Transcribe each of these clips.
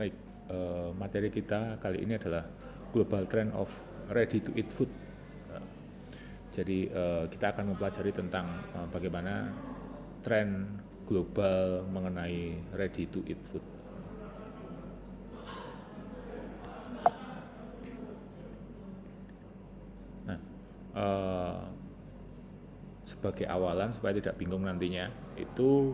Baik, materi kita kali ini adalah Global Trend of Ready to Eat Food. Jadi kita akan mempelajari tentang bagaimana tren global mengenai ready to eat food. Nah, sebagai awalan supaya tidak bingung nantinya, itu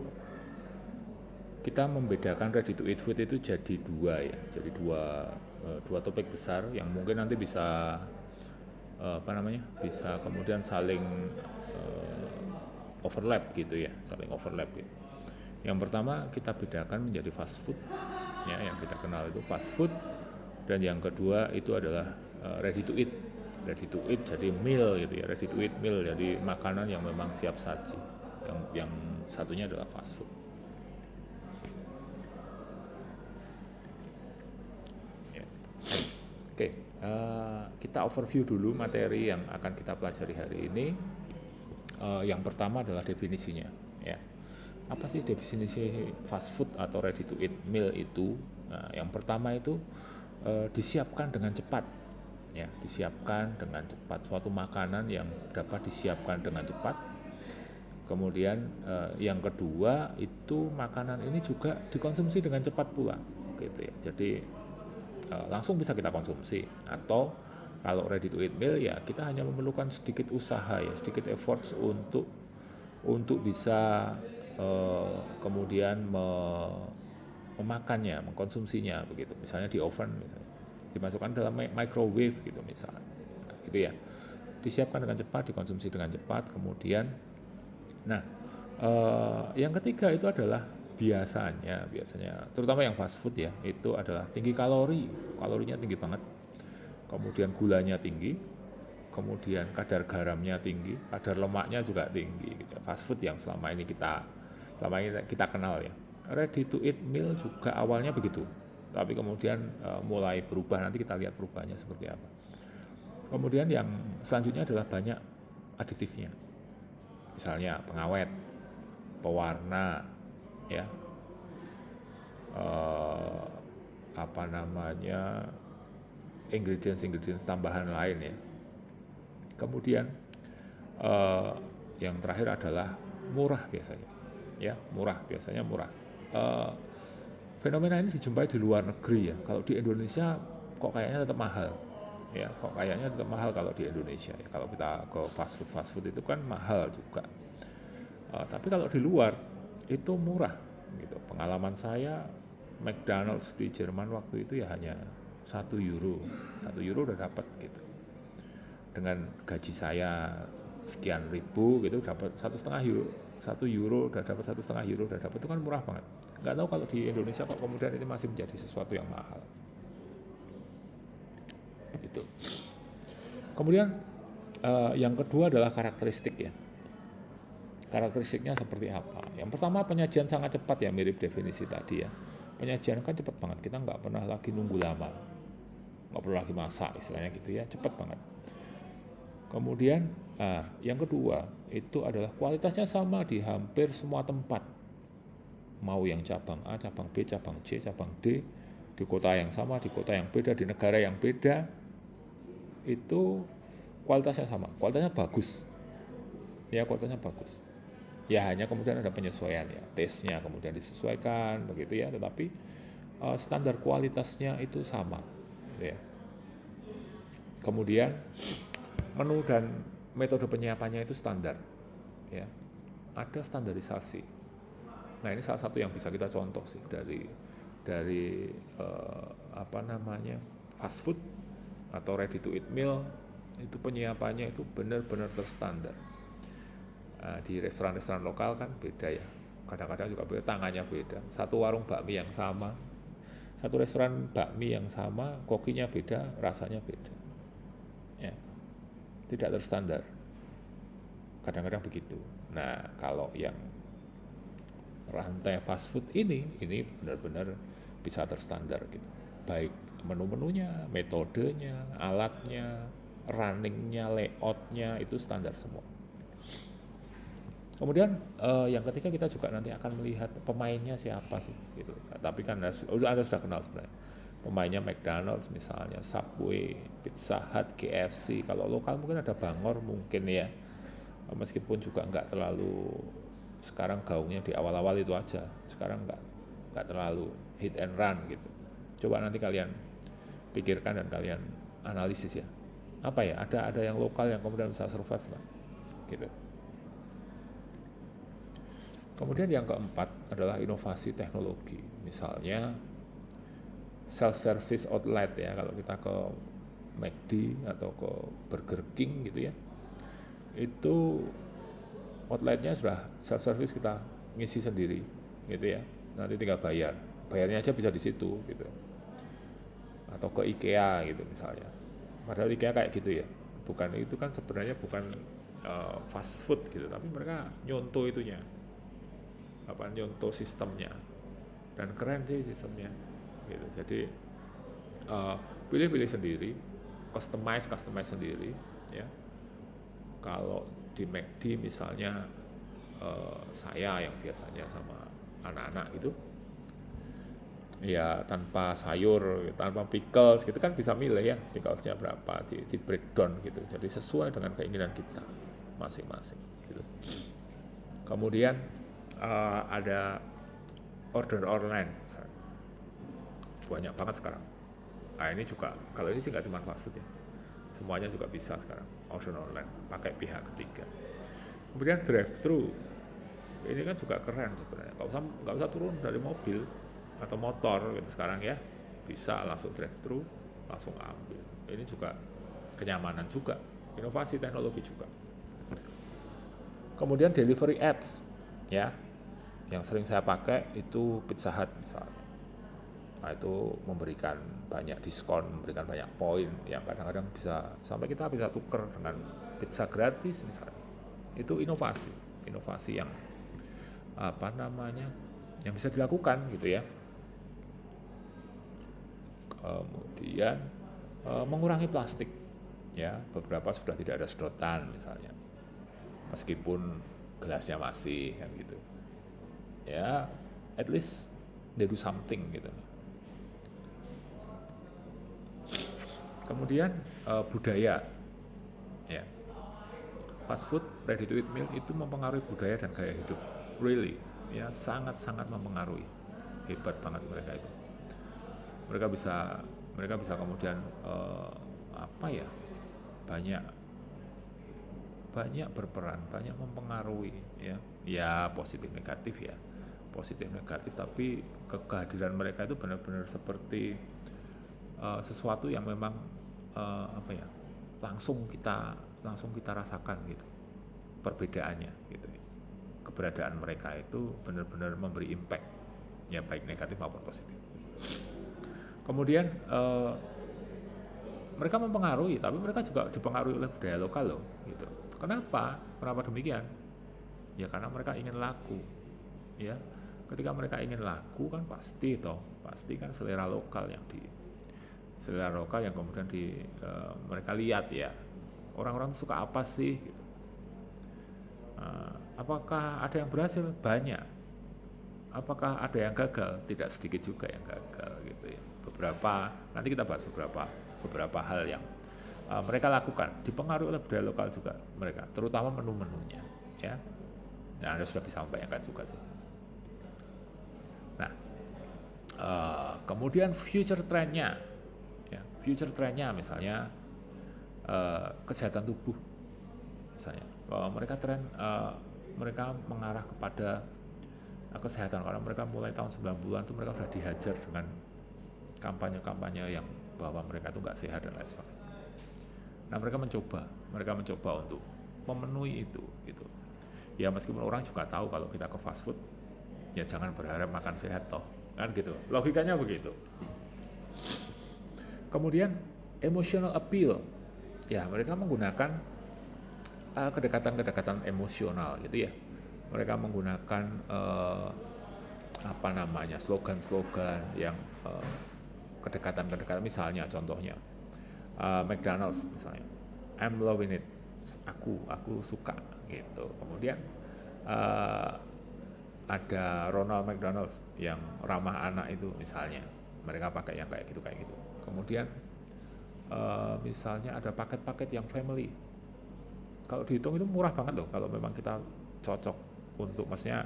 kita membedakan ready to eat food itu jadi dua ya, jadi dua topik besar yang mungkin nanti bisa bisa kemudian saling overlap gitu ya, saling overlap gitu. Yang pertama kita bedakan menjadi fast food ya, yang kita kenal itu fast food, dan yang kedua itu adalah ready to eat. Ready to eat jadi meal gitu ya, ready to eat meal jadi makanan yang memang siap saji. Yang satunya adalah fast food. Ya. Oke, kita overview dulu materi yang akan kita pelajari hari ini. Yang pertama adalah definisinya ya. Apa sih definisi fast food atau ready to eat meal itu? Nah, yang pertama itu disiapkan dengan cepat ya, disiapkan dengan cepat, suatu makanan yang dapat disiapkan dengan cepat. Kemudian yang kedua itu makanan ini juga dikonsumsi dengan cepat pula gitu ya, jadi langsung bisa kita konsumsi. Atau kalau ready to eat meal ya kita hanya memerlukan sedikit usaha ya, sedikit efforts untuk bisa kemudian memakannya, mengkonsumsinya begitu. Misalnya di oven, misalnya dimasukkan dalam microwave gitu misalnya, nah, gitu ya. Disiapkan dengan cepat, dikonsumsi dengan cepat. Kemudian, nah yang ketiga itu adalah biasanya, terutama yang fast food ya, itu adalah tinggi kalorinya tinggi banget. Kemudian gulanya tinggi, kemudian kadar garamnya tinggi, kadar lemaknya juga tinggi gitu. Fast food yang selama ini kita kenal ya. Ready to eat meal juga awalnya begitu, tapi kemudian mulai berubah. Nanti kita lihat perubahannya seperti apa. Kemudian yang selanjutnya adalah banyak aditifnya, misalnya pengawet, pewarna ya, ingredients tambahan lain ya. Kemudian yang terakhir adalah murah biasanya ya, biasanya murah. Fenomena ini dijumpai di luar negeri ya. Kalau di Indonesia kok kayaknya tetap mahal ya, kalau di Indonesia ya. Kalau kita ke fast food itu kan mahal juga. Tapi kalau di luar itu murah gitu. Pengalaman saya McDonald's di Jerman waktu itu ya hanya 1 euro udah dapat gitu. Dengan gaji saya sekian ribu gitu, dapat 1,5 euro udah dapat, 1,5 euro udah dapat, itu kan murah banget. Nggak tahu kalau di Indonesia kok kemudian ini masih menjadi sesuatu yang mahal gitu. Kemudian yang kedua adalah karakteristik ya. Karakteristiknya seperti apa? Yang pertama, penyajian sangat cepat ya, mirip definisi tadi ya. Penyajian kan cepat banget, kita nggak pernah lagi nunggu lama, nggak perlu lagi masak istilahnya gitu ya, cepat banget. Kemudian yang kedua itu adalah kualitasnya sama di hampir semua tempat, mau yang cabang A, cabang B, cabang C, cabang D, di kota yang sama, di kota yang beda, di negara yang beda, itu kualitasnya sama, kualitasnya bagus ya, kualitasnya bagus ya. Hanya kemudian ada penyesuaian ya, taste-nya kemudian disesuaikan begitu ya, tetapi standar kualitasnya itu sama gitu ya. Kemudian menu dan metode penyiapannya itu standar ya, ada standarisasi. Nah, ini salah satu yang bisa kita contoh sih dari fast food atau ready to eat meal, itu penyiapannya itu benar-benar terstandar. Di restoran-restoran lokal kan beda ya, kadang-kadang juga beda, tangannya beda. Satu warung bakmi yang sama, satu restoran bakmi yang sama, kokinya beda, rasanya beda ya, tidak terstandar, kadang-kadang begitu. Nah, kalau yang rantai fast food ini benar-benar bisa terstandar gitu, baik menu-menunya, metodenya, alatnya, runningnya, layoutnya itu standar semua. Kemudian yang ketiga kita juga nanti akan melihat pemainnya siapa sih gitu. Tapi kan Anda sudah kenal sebenarnya. Pemainnya McDonald's misalnya, Subway, Pizza Hut, KFC. Kalau lokal mungkin ada Bangor mungkin ya. Meskipun juga nggak terlalu, sekarang gaungnya di awal-awal itu aja. Sekarang nggak terlalu hit and run gitu. Coba nanti kalian pikirkan dan kalian analisis ya. Apa ya? Ada yang lokal yang kemudian bisa survive nggak? Gitu. Kemudian yang keempat adalah inovasi teknologi. Misalnya self-service outlet ya, kalau kita ke McD atau ke Burger King gitu ya, itu outletnya sudah self-service, kita ngisi sendiri gitu ya, nanti tinggal bayarnya aja bisa di situ gitu. Atau ke IKEA gitu misalnya, padahal IKEA kayak gitu ya, bukan, itu kan sebenarnya bukan fast food gitu, tapi mereka nyontoh itunya, nyontoh sistemnya, dan keren sih sistemnya gitu. Jadi pilih-pilih sendiri, customize sendiri ya. Kalau di McD misalnya saya yang biasanya sama anak-anak gitu ya, tanpa sayur, tanpa pickles gitu kan, bisa milih ya picklesnya berapa, di breakdown gitu, jadi sesuai dengan keinginan kita masing-masing gitu. Kemudian ada order online misalnya. Banyak banget sekarang. Nah ini juga, kalau ini sih nggak cuma fast food ya, semuanya juga bisa sekarang order online pakai pihak ketiga. Kemudian drive thru, ini kan juga keren sebenarnya. Nggak usah turun dari mobil atau motor gitu sekarang ya, bisa langsung drive thru, langsung ambil. Ini juga kenyamanan juga, inovasi teknologi juga. Kemudian delivery apps ya, yang sering saya pakai itu Pizza Hut misalnya. Nah itu memberikan banyak diskon, memberikan banyak poin yang kadang-kadang bisa sampai kita bisa tuker dengan pizza gratis misalnya. Itu inovasi yang yang bisa dilakukan gitu ya. Kemudian mengurangi plastik ya, beberapa sudah tidak ada sedotan misalnya, meskipun gelasnya masih kan gitu ya, at least they do something gitu. Kemudian budaya ya, fast food, ready to eat meal itu mempengaruhi budaya dan gaya hidup, really ya, sangat mempengaruhi, hebat banget mereka itu. Mereka bisa kemudian banyak berperan, banyak mempengaruhi ya positif negatif, tapi kehadiran mereka itu benar-benar seperti sesuatu yang memang langsung kita rasakan gitu perbedaannya gitu. Keberadaan mereka itu benar-benar memberi impact ya, baik negatif maupun positif. Kemudian mereka mempengaruhi, tapi mereka juga dipengaruhi oleh budaya lokal loh gitu. Kenapa demikian? Ya karena mereka ingin laku ya. Ketika mereka ingin laku kan pasti kan selera lokal yang kemudian mereka lihat ya, orang-orang suka apa sih gitu. Apakah ada yang berhasil? Banyak. Apakah ada yang gagal? Tidak sedikit juga yang gagal gitu ya. Nanti kita bahas beberapa hal yang mereka lakukan dipengaruhi oleh budaya lokal juga mereka, terutama menu-menunya ya. Nah, Anda sudah bisa membayangkan juga sih. Nah, kemudian future trendnya misalnya kesehatan tubuh misalnya. Mereka mengarah kepada kesehatan, karena mereka mulai tahun 90-an itu mereka sudah dihajar dengan kampanye-kampanye yang bahwa mereka itu nggak sehat dan lain sebagainya. Nah mereka mencoba untuk memenuhi itu gitu. Ya meskipun orang juga tahu kalau kita ke fast food ya jangan berharap makan sehat toh, kan gitu. Logikanya begitu. Kemudian emotional appeal. Ya mereka menggunakan kedekatan emosional gitu ya. Mereka menggunakan slogan-slogan yang kedekatan, misalnya contohnya McDonald's misalnya, I'm loving it, aku suka gitu. Kemudian eh, ada Ronald McDonald's yang ramah anak itu misalnya, mereka pakai yang kayak gitu. Kemudian misalnya ada paket-paket yang family, kalau dihitung itu murah banget loh kalau memang kita cocok untuk, maksudnya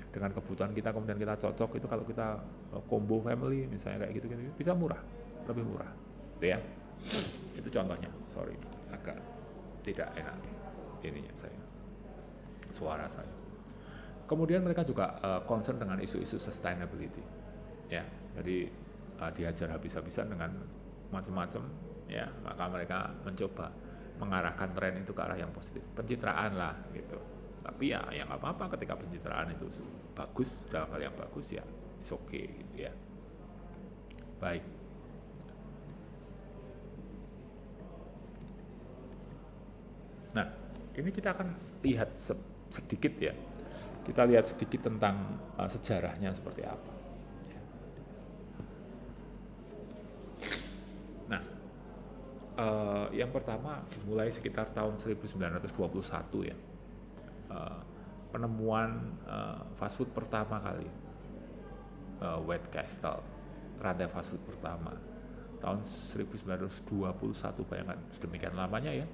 dengan kebutuhan kita kemudian kita cocok itu, kalau kita combo family misalnya kayak gitu bisa murah, lebih murah itu ya. Itu contohnya. Sorry, agak tidak enak ininya suara saya. Kemudian mereka juga concern dengan isu-isu sustainability ya, jadi diajar habis-habisan dengan macam-macam ya, maka mereka mencoba mengarahkan tren itu ke arah yang positif, pencitraan lah gitu. Tapi ya nggak apa-apa ketika pencitraan itu bagus, dalam hal yang bagus ya it's okay gitu ya. Baik, nah ini kita akan lihat sedikit ya, kita lihat sedikit tentang sejarahnya seperti apa. Nah, yang pertama dimulai sekitar tahun 1921 ya, penemuan fast food pertama kali, White Castle, rantai fast food pertama tahun 1921, bayangkan sedemikian lamanya ya.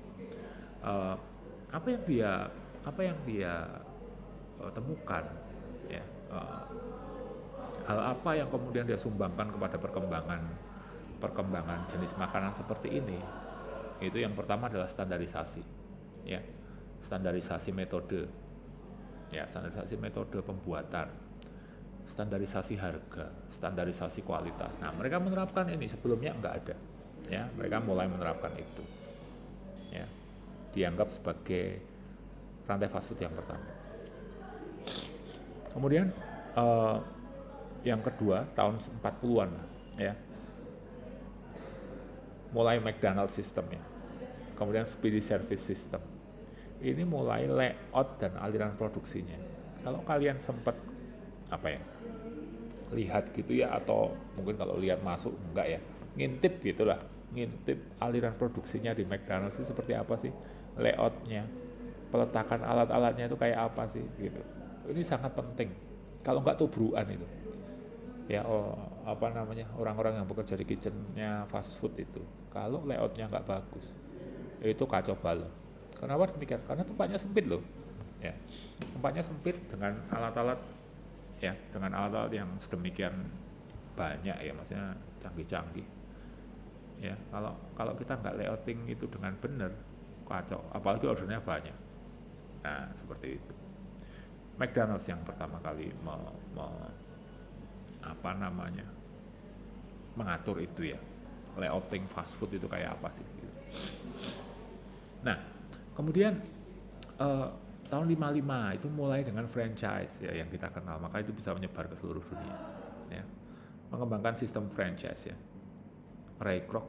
Apa yang dia temukan ya, hal apa yang kemudian dia sumbangkan kepada perkembangan jenis makanan seperti ini. Itu yang pertama adalah standarisasi ya, standarisasi metode pembuatan, standarisasi harga, standarisasi kualitas. Nah, mereka menerapkan ini, sebelumnya enggak ada ya, mereka mulai menerapkan itu ya, dianggap sebagai rantai fast food yang pertama. Kemudian yang kedua tahun 40-an ya, mulai McDonald's system ya, kemudian speedy service system. Ini mulai layout dan aliran produksinya. Kalau kalian sempat lihat gitu ya, atau mungkin kalau lihat masuk enggak ya, ngintip gitulah, ngintip aliran produksinya di McDonald's itu seperti apa sih, layoutnya, peletakan alat-alatnya itu kayak apa sih gitu. Ini sangat penting, kalau enggak tubruan itu ya, orang-orang yang bekerja di kitchennya fast food itu, kalau layoutnya nggak bagus itu kacau balau. Kenapa demikian? Karena tempatnya sempit loh ya, tempatnya sempit dengan alat-alat yang sedemikian banyak ya, maksudnya canggih-canggih ya. Kalau kita nggak layouting itu dengan benar, kacau, apalagi ordernya banyak. Nah, seperti itu. McDonald's yang pertama kali mengatur itu ya, layouting fast food itu kayak apa sih gitu. Nah, kemudian tahun 55 itu mulai dengan franchise ya yang kita kenal, maka itu bisa menyebar ke seluruh dunia ya, mengembangkan sistem franchise ya, Ray Kroc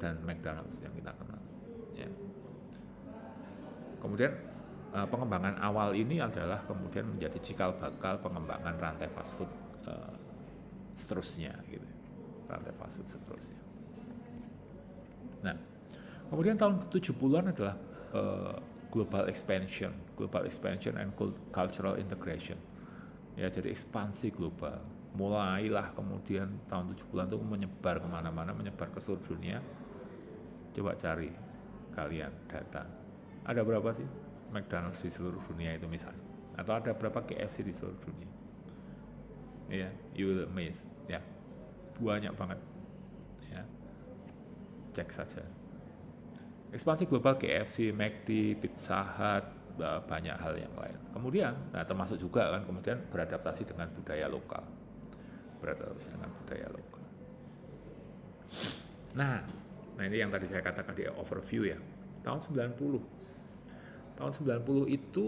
dan McDonald's yang kita kenal ya. Kemudian pengembangan awal ini adalah kemudian menjadi cikal bakal pengembangan rantai fast food seterusnya gitu, rantai fast food seterusnya. Nah, kemudian tahun 70-an adalah global expansion and cultural integration ya, jadi ekspansi global. Mulailah kemudian tahun 70-an itu menyebar kemana-mana, menyebar ke seluruh dunia. Coba cari kalian data, ada berapa sih McDonald's di seluruh dunia itu misalnya, atau ada berapa KFC di seluruh dunia ya, you will amazed ya, banyak banget ya, cek saja. Ekspansi global KFC, McD, Pizza Hut, banyak hal yang lain. Kemudian, termasuk juga kan kemudian beradaptasi dengan budaya lokal. Nah ini yang tadi saya katakan di overview ya, tahun 90 itu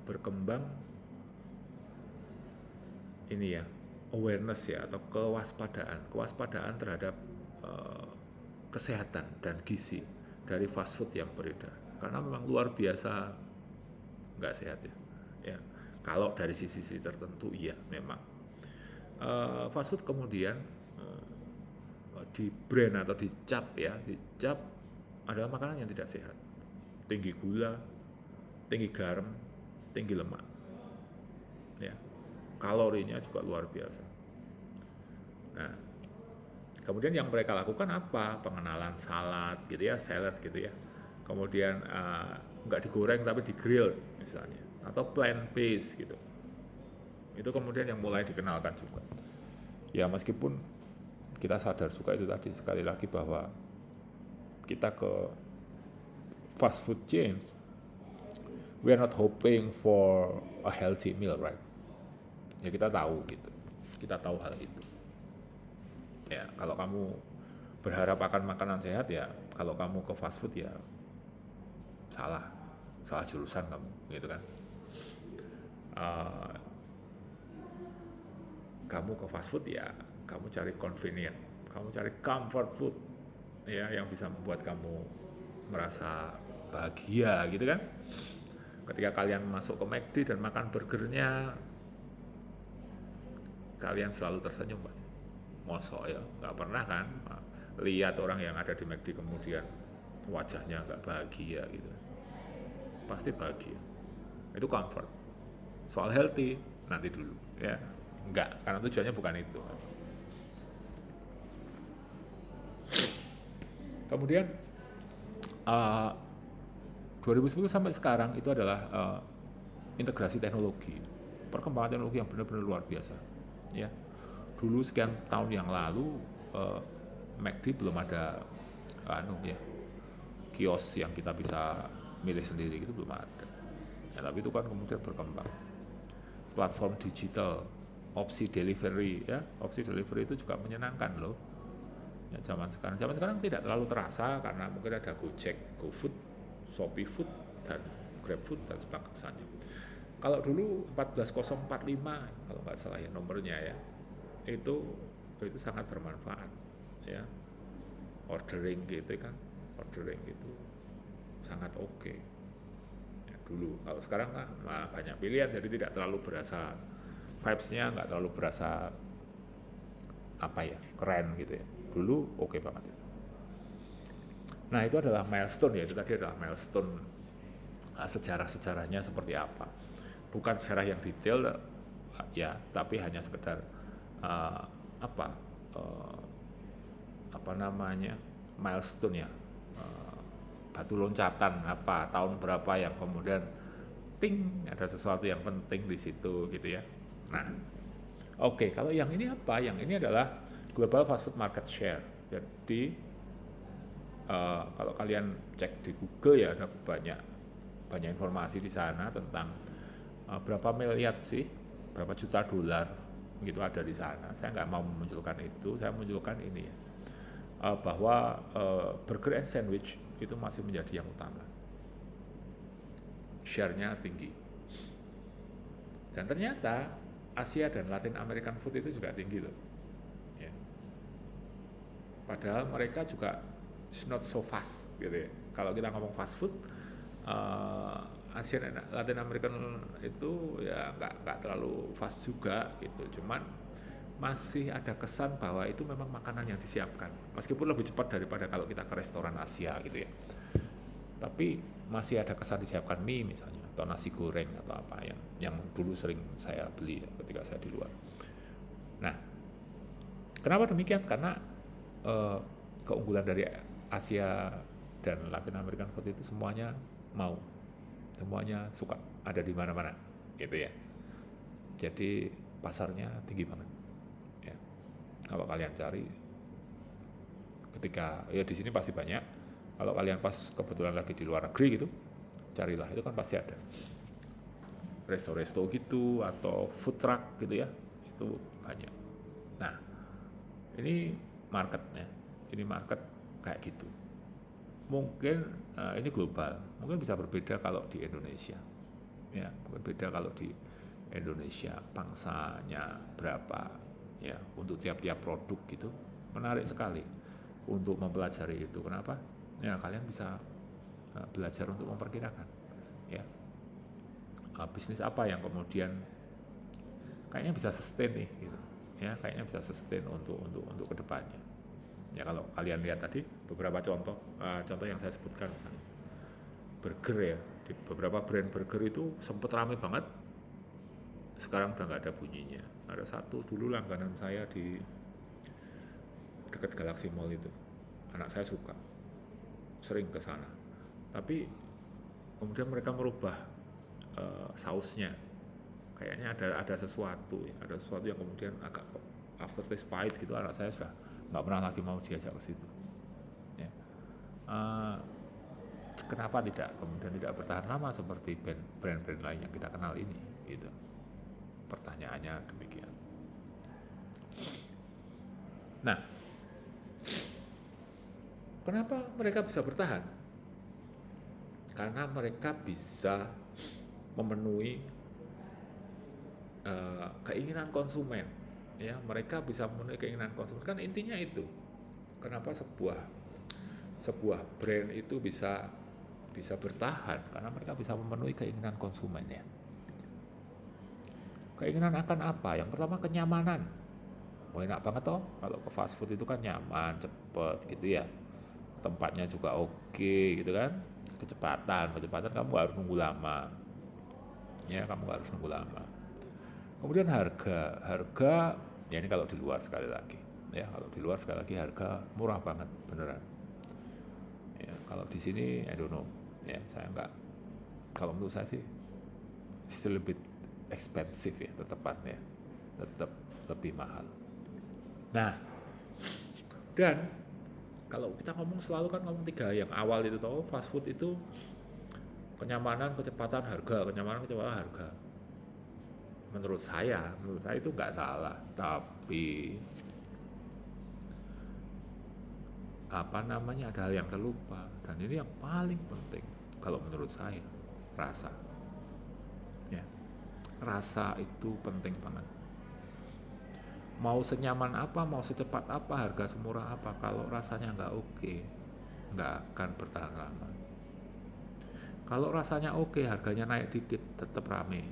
berkembang ini ya, awareness ya, atau kewaspadaan terhadap kesehatan dan gizi dari fast food yang beredar, karena memang luar biasa nggak sehat ya. Kalau dari sisi tertentu iya memang fast food kemudian di brand atau dicap adalah makanan yang tidak sehat, tinggi gula, tinggi garam, tinggi lemak, ya, kalorinya juga luar biasa. Nah, kemudian yang mereka lakukan apa? Pengenalan salad gitu ya, salad gitu ya. Kemudian nggak digoreng tapi di-grill misalnya, atau plant-based gitu. Itu kemudian yang mulai dikenalkan juga. Ya meskipun kita sadar juga itu tadi sekali lagi bahwa kita ke fast food chain, we are not hoping for a healthy meal, right? Ya kita tahu gitu, kita tahu hal itu. Ya kalau kamu berharap akan makanan sehat ya, kalau kamu ke fast food ya salah jurusan kamu, gitu kan? Kamu ke fast food ya, kamu cari convenient, kamu cari comfort food, ya yang bisa membuat kamu merasa bahagia, gitu kan? Ketika kalian masuk ke McD dan makan burgernya, kalian selalu tersenyum pasti. Mosok ya, nggak pernah kan lihat orang yang ada di McD kemudian wajahnya nggak bahagia gitu. Pasti bahagia. Itu comfort. Soal healthy nanti dulu ya. Enggak, karena tujuannya bukan itu. Kemudian 2010 sampai sekarang itu adalah integrasi teknologi, perkembangan teknologi yang benar-benar luar biasa. Ya, dulu sekian tahun yang lalu McD belum ada kios yang kita bisa milih sendiri, itu belum ada. Ya, tapi itu kan kemudian berkembang. Platform digital, opsi delivery itu juga menyenangkan loh. Ya, zaman sekarang tidak terlalu terasa karena mungkin ada Gojek, GoFood, Shopee Food, dan GrabFood dan sebagainya. Kalau dulu 14045 kalau nggak salah ya nomornya ya, itu sangat bermanfaat ya, ordering gitu sangat oke. Ya, dulu. Kalau sekarang kan banyak pilihan jadi tidak terlalu berasa vibes-nya, nggak terlalu berasa keren gitu ya. Dulu oke banget itu. Nah itu adalah milestone ya, itu tadi adalah milestone sejarah-sejarahnya seperti apa. Bukan sejarah yang detail ya, tapi hanya sekedar milestone ya, batu loncatan tahun berapa yang kemudian ting ada sesuatu yang penting di situ gitu ya. Nah, oke, kalau yang ini apa? Yang ini adalah global fast food market share. Jadi kalau kalian cek di Google ya ada banyak informasi di sana tentang berapa miliar sih, berapa juta dolar gitu ada di sana. Saya nggak mau memunculkan itu, saya memunculkan ini ya, bahwa burger and sandwich itu masih menjadi yang utama, share-nya tinggi. Dan ternyata Asia dan Latin American food itu juga tinggi loh. Ya. Padahal mereka juga not so fast gitu ya. Kalau kita ngomong fast food, Asia dan Latin American itu ya nggak terlalu fast juga gitu. Cuman masih ada kesan bahwa itu memang makanan yang disiapkan. Meskipun lebih cepat daripada kalau kita ke restoran Asia gitu ya. Tapi masih ada kesan disiapkan mie misalnya, atau nasi goreng atau apa yang dulu sering saya beli ketika saya di luar. Nah, kenapa demikian? Karena keunggulan dari Asia dan Latin American food itu semuanya suka, ada di mana-mana gitu ya. Jadi pasarnya tinggi banget ya. Kalau kalian cari ketika ya di sini pasti banyak. Kalau kalian pas kebetulan lagi di luar negeri gitu, carilah, itu kan pasti ada resto-resto gitu atau food truck gitu ya, itu banyak. Nah, ini marketnya, ini market kayak gitu. Mungkin ini global, mungkin bisa berbeda kalau di Indonesia. Ya, mungkin beda kalau di Indonesia pangsanya berapa ya untuk tiap-tiap produk gitu. Menarik sekali untuk mempelajari itu. Kenapa? Ya, kalian bisa belajar untuk memperkirakan ya bisnis apa yang kemudian kayaknya bisa sustain nih gitu ya, kayaknya bisa sustain untuk kedepannya ya. Kalau kalian lihat tadi beberapa contoh yang saya sebutkan, misalnya burger ya, beberapa brand burger itu sempet rame banget, sekarang udah nggak ada bunyinya. Ada satu dulu langganan saya di dekat Galaxy Mall itu, anak saya suka, sering ke sana. Tapi kemudian mereka merubah sausnya, kayaknya ada sesuatu ya, ada sesuatu yang kemudian agak aftertaste pahit gitu. Anak saya sudah nggak pernah lagi mau diajak ke situ. Ya. Kenapa kemudian tidak bertahan lama seperti brand-brand lain yang kita kenal ini, gitu. Pertanyaannya demikian. Nah, kenapa mereka bisa bertahan? Karena mereka bisa memenuhi keinginan konsumen, ya. Mereka bisa memenuhi keinginan konsumen, kan intinya itu. Kenapa sebuah brand itu bisa bertahan? Karena mereka bisa memenuhi keinginan konsumen, ya. Keinginan akan apa? Yang pertama, kenyamanan. Enak banget toh kalau ke fast food itu kan nyaman, cepet gitu ya. Tempatnya juga oke gitu kan. Kecepatan kamu harus nunggu lama. Ya, kamu harus nunggu lama. Kemudian harga ya ini kalau di luar sekali lagi. Ya, kalau di luar sekali lagi harga murah banget beneran. Ya, kalau di sini I don't know. Ya, saya enggak, kalau menurut saya sih still a bit expensive ya, tetap lebih mahal. Nah, dan kalau kita selalu kan ngomong 3 yang awal itu tahu, fast food itu kenyamanan, kecepatan, harga, menurut saya itu nggak salah, tapi ada hal yang terlupa, dan ini yang paling penting kalau menurut saya, rasa. Ya, rasa itu penting banget. Mau senyaman apa, mau secepat apa, harga semurah apa, kalau rasanya nggak oke, nggak akan bertahan lama. Kalau rasanya oke, harganya naik dikit, tetap rame.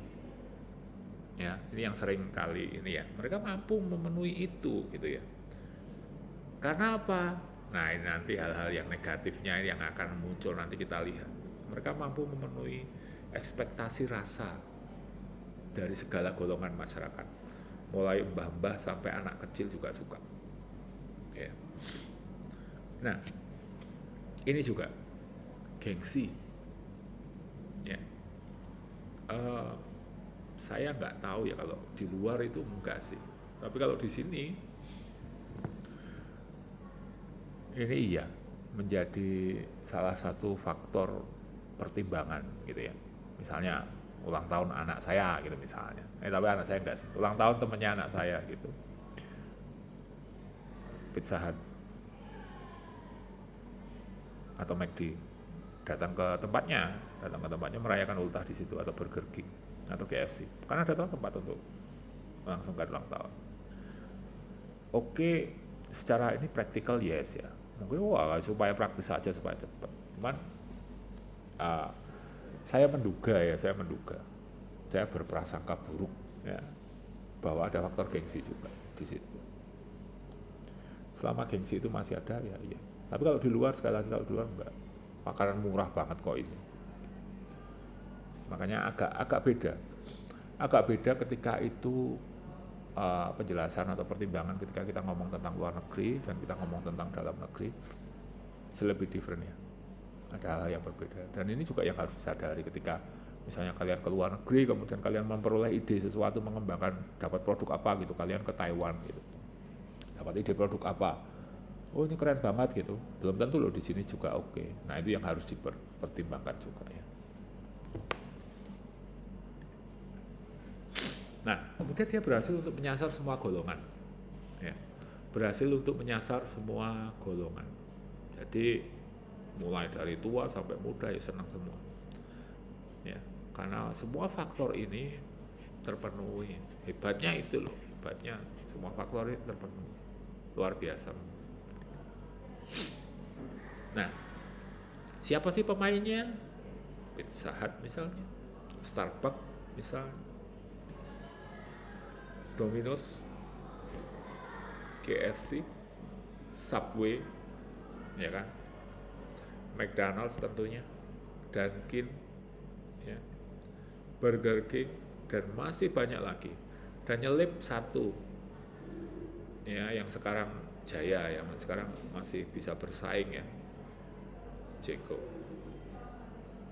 Ya, ini yang sering kali ini ya, mereka mampu memenuhi itu gitu ya. Karena apa? Nah, ini nanti hal-hal yang negatifnya yang akan muncul, nanti kita lihat. Mereka mampu memenuhi ekspektasi rasa dari segala golongan masyarakat. Mulai mbah-mbah sampai anak kecil juga suka. Ya. Nah, ini juga gengsi. Ya. Saya nggak tahu ya kalau di luar itu enggak sih. Tapi kalau di sini ini iya menjadi salah satu faktor pertimbangan gitu ya. Misalnya ulang tahun anak saya gitu misalnya. Tapi anak saya enggak sih. Ulang tahun temennya anak saya gitu. Pizza Hut atau McD datang ke tempatnya merayakan ultah di situ, atau Burger King atau KFC. Karena ada tempat untuk melangsungkan ulang tahun. Oke, secara ini praktikal yes ya. Mungkin supaya praktis saja, supaya cepat. Cuman saya menduga, saya berprasangka buruk ya, bahwa ada faktor gengsi juga di situ. Selama gengsi itu masih ada ya iya. Tapi kalau di luar, sekali lagi kalau di luar enggak, makanan murah banget kok ini. Makanya agak beda ketika itu penjelasan atau pertimbangan ketika kita ngomong tentang luar negeri dan kita ngomong tentang dalam negeri, lebih different ya. Ada hal yang berbeda, dan ini juga yang harus disadari ketika misalnya kalian ke luar negeri, kemudian kalian memperoleh ide sesuatu, mengembangkan, dapat produk apa gitu, kalian ke Taiwan gitu, dapat ide produk apa, oh ini keren banget gitu, belum tentu loh di sini juga oke. Nah itu yang harus dipertimbangkan juga ya. Nah kemudian dia berhasil untuk menyasar semua golongan ya, jadi mulai dari tua sampai muda ya senang semua ya, karena semua faktor ini terpenuhi. Hebatnya semua faktor ini terpenuhi, luar biasa. Nah, siapa sih pemainnya? Pizza Hut misalnya, Starbucks misalnya, Domino's, KFC, Subway, ya kan, McDonald's tentunya, Dunkin', Burger King, dan masih banyak lagi. Dan nyelip satu, ya, yang sekarang jaya, yang sekarang masih bisa bersaing ya, Ceko,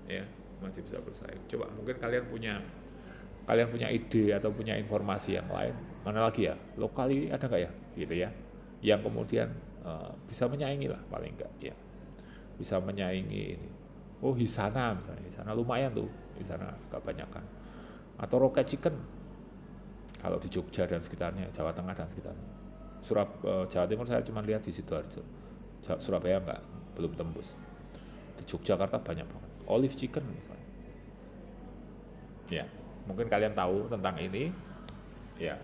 ya, masih bisa bersaing. Coba mungkin kalian punya ide atau punya informasi yang lain, mana lagi ya, lokali ada nggak ya, gitu ya, yang kemudian bisa menyaingi lah paling enggak ya, bisa menyaingi ini. Oh, Hisana misalnya, Hisana lumayan tuh, Hisana agak banyak kan. Atau Rocket Chicken kalau di Jogja dan sekitarnya, Jawa Tengah dan sekitarnya. Jawa Timur saya cuma lihat di Sidoarjo, Surabaya enggak, belum tembus. Di Yogyakarta banyak banget. Olive Chicken misalnya. Ya, mungkin kalian tahu tentang ini, ya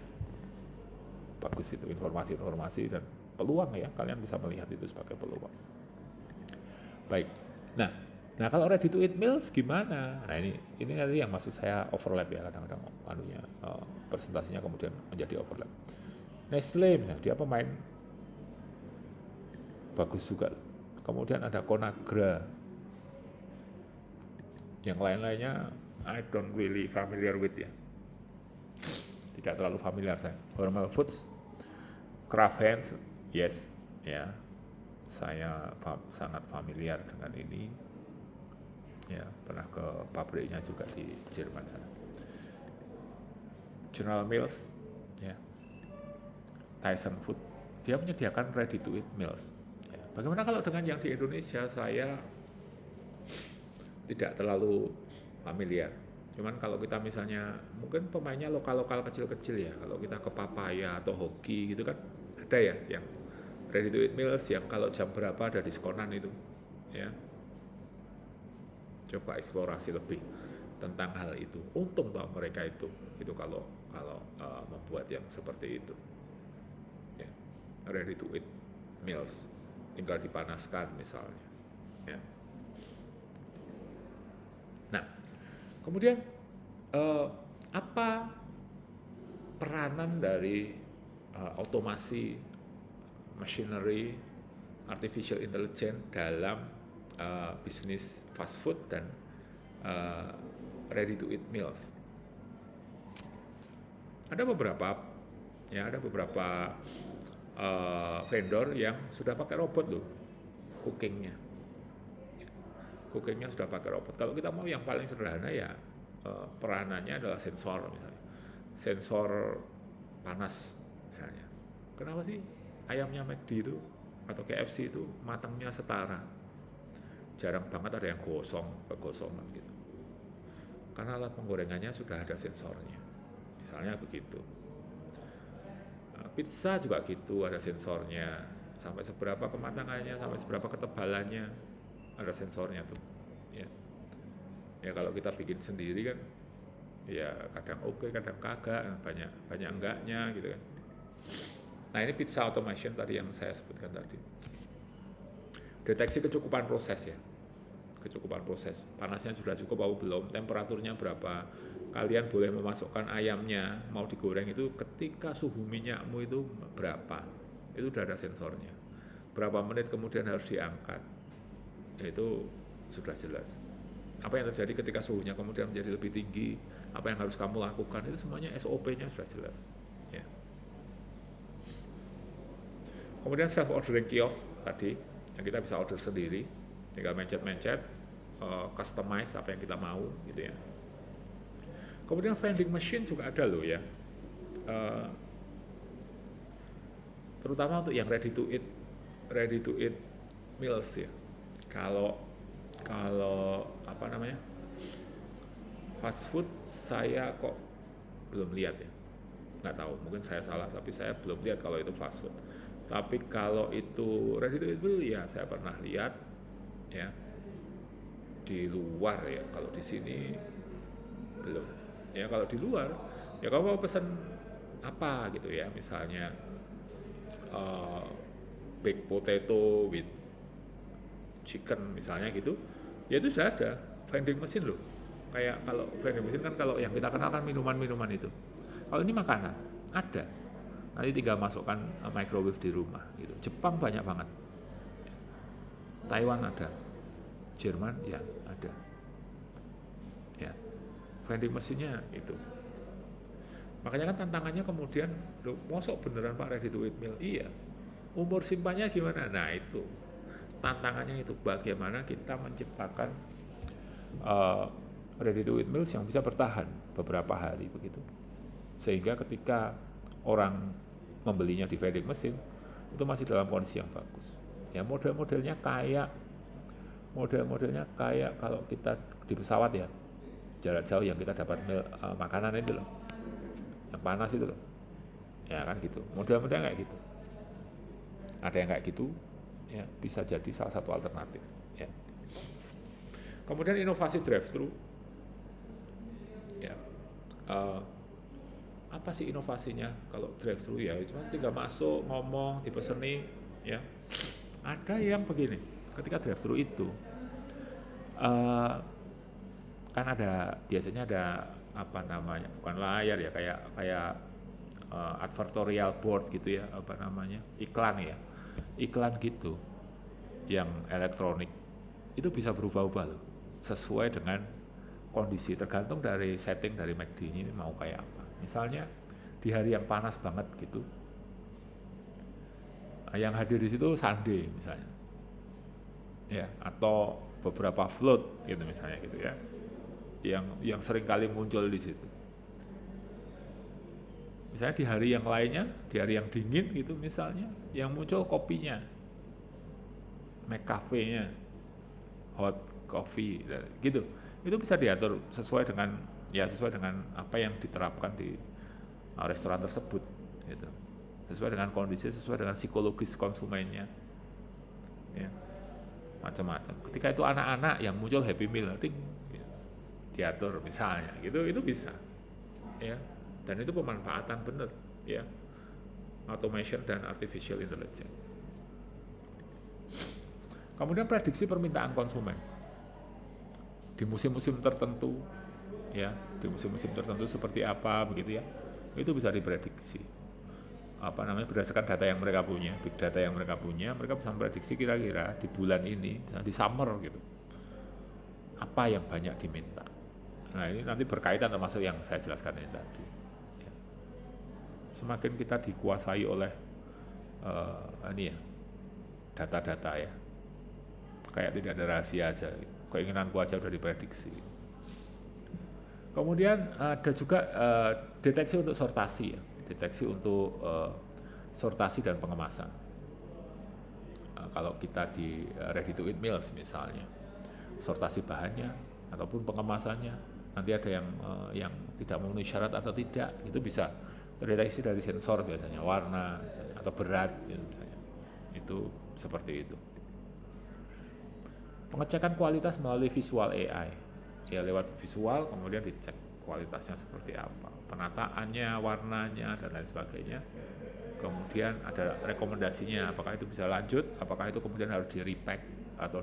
bagus itu informasi-informasi dan peluang ya, kalian bisa melihat itu sebagai peluang. Baik, nah kalau ready to eat meals gimana? Nah ini nanti yang maksud saya overlap ya, kadang-kadang presentasinya kemudian menjadi overlap. Nestle misalnya, dia pemain bagus juga. Kemudian ada Conagra, yang lain-lainnya I don't really familiar with ya, tidak terlalu familiar saya. Hormel Foods, Kraft Heinz, yes, ya, saya sangat familiar dengan ini, ya, pernah ke pabriknya juga di Jerman sana. General Mills, ya, Tyson Food, dia menyediakan ready to eat meals. Ya. Bagaimana kalau dengan yang di Indonesia, saya tidak terlalu familiar. Cuman kalau kita misalnya, mungkin pemainnya lokal-lokal kecil-kecil ya, kalau kita ke Papaya atau Hoki gitu kan, ada ya yang ready to eat meals yang kalau jam berapa ada diskonan itu, ya. Coba eksplorasi lebih tentang hal itu. Untung tau mereka itu kalau membuat yang seperti itu. Ya. Ready to eat meals, tinggal dipanaskan misalnya. Ya. Nah, kemudian apa peranan dari otomasi, machinery, artificial intelligence dalam bisnis fast food dan ready to eat meals? Ada beberapa vendor yang sudah pakai robot loh, cookingnya sudah pakai robot. Kalau kita mau yang paling sederhana ya, peranannya adalah sensor misalnya, sensor panas misalnya. Kenapa sih ayamnya McD itu atau KFC itu matangnya setara? Jarang banget ada yang kegosongan gitu. Karena alat penggorengannya sudah ada sensornya. Misalnya begitu. Pizza juga gitu, ada sensornya. Sampai seberapa kematangannya, sampai seberapa ketebalannya, ada sensornya tuh. Ya kalau kita bikin sendiri kan, ya kadang oke, kadang kagak, banyak enggaknya gitu kan. Nah ini pizza automation tadi yang saya sebutkan tadi. Deteksi kecukupan proses ya, panasnya sudah cukup atau belum, temperaturnya berapa, kalian boleh memasukkan ayamnya, mau digoreng itu ketika suhu minyakmu itu berapa, itu udah ada sensornya. Berapa menit kemudian harus diangkat, itu sudah jelas. Apa yang terjadi ketika suhunya kemudian menjadi lebih tinggi, apa yang harus kamu lakukan, itu semuanya SOP-nya sudah jelas. Ya. Kemudian self ordering kiosk tadi, yang kita bisa order sendiri, tinggal mencet, customize apa yang kita mau gitu ya. Kemudian vending machine juga ada loh ya, terutama untuk yang ready to eat meals ya. Kalau apa namanya, fast food saya kok belum lihat ya, nggak tahu, mungkin saya salah, tapi saya belum lihat kalau itu fast food. Tapi kalau itu ready to eat meal ya saya pernah lihat ya, di luar ya. Kalau di sini belum ya. Kalau di luar ya, kalau mau pesan apa gitu ya, misalnya baked potato with chicken misalnya gitu, ya itu sudah ada vending machine loh. Kayak kalau vending machine kan kalau yang kita kenal kan minuman-minuman itu. Kalau ini makanan ada, nanti tinggal masukkan microwave di rumah gitu. Jepang banyak banget, Taiwan ada, Jerman ya ada, ya. vending mesinnya itu. Makanya kan tantangannya kemudian, loh, mosok beneran Pak ready to eat meal? Iya. Umur simpannya gimana? Nah itu tantangannya, itu bagaimana kita menciptakan ready to eat meals yang bisa bertahan beberapa hari begitu, sehingga ketika orang membelinya di vending machine itu masih dalam kondisi yang bagus. Ya model-modelnya kayak kalau kita di pesawat ya, jarak jauh yang kita dapat makanan itu loh, yang panas itu loh, ya kan gitu. Model-modelnya kayak gitu. Ada yang kayak gitu, ya bisa jadi salah satu alternatif. Ya. Kemudian inovasi drive-thru, ya. Apa sih inovasinya kalau drive-thru? Ya cuma tinggal masuk, ngomong, dipeseni, ya. Ada yang begini, ketika drive-thru itu kan biasanya ada apa namanya, bukan layar ya, kayak advertorial board gitu ya, apa namanya, iklan gitu yang elektronik itu bisa berubah-ubah loh, sesuai dengan kondisi, tergantung dari setting dari McD ini mau kayak apa. Misalnya di hari yang panas banget gitu, yang hadir di situ sundae misalnya, ya, atau beberapa float gitu misalnya gitu ya, yang sering kali muncul di situ. Misalnya di hari yang lainnya, di hari yang dingin gitu misalnya, yang muncul kopinya, McCafe-nya, hot coffee gitu. Itu bisa diatur sesuai dengan apa yang diterapkan di restoran tersebut gitu. Sesuai dengan kondisi, sesuai dengan psikologis konsumennya. Ya. Macam-macam. Ketika itu anak-anak yang muncul happy meal, ding, gitu. Diatur misalnya, gitu, itu bisa. Ya. Dan itu pemanfaatan benar, ya. Automation dan artificial intelligence. Kemudian prediksi permintaan konsumen di musim-musim tertentu, ya, di musim-musim tertentu seperti apa begitu ya, itu bisa diprediksi. Apa namanya, berdasarkan data yang mereka punya, big data yang mereka punya, mereka bisa memprediksi kira-kira di bulan ini, di summer gitu, apa yang banyak diminta. Nah ini nanti berkaitan termasuk yang saya jelaskan ini tadi. Ya. Semakin kita dikuasai oleh data-data ya, kayak tidak ada rahasia aja, keinginanku aja udah diprediksi. Kemudian ada juga deteksi untuk sortasi ya, deteksi untuk sortasi dan pengemasan. Kalau kita di ready to eat meals misalnya, sortasi bahannya ataupun pengemasannya, nanti ada yang tidak memenuhi syarat atau tidak, itu bisa terdeteksi dari sensor biasanya, warna misalnya, atau berat gitu, misalnya. Itu seperti itu. Pengecekan kualitas melalui visual AI, ya lewat visual kemudian dicek kualitasnya seperti apa, penataannya, warnanya dan lain sebagainya. Kemudian ada rekomendasinya, apakah itu bisa lanjut, apakah itu kemudian harus di repack atau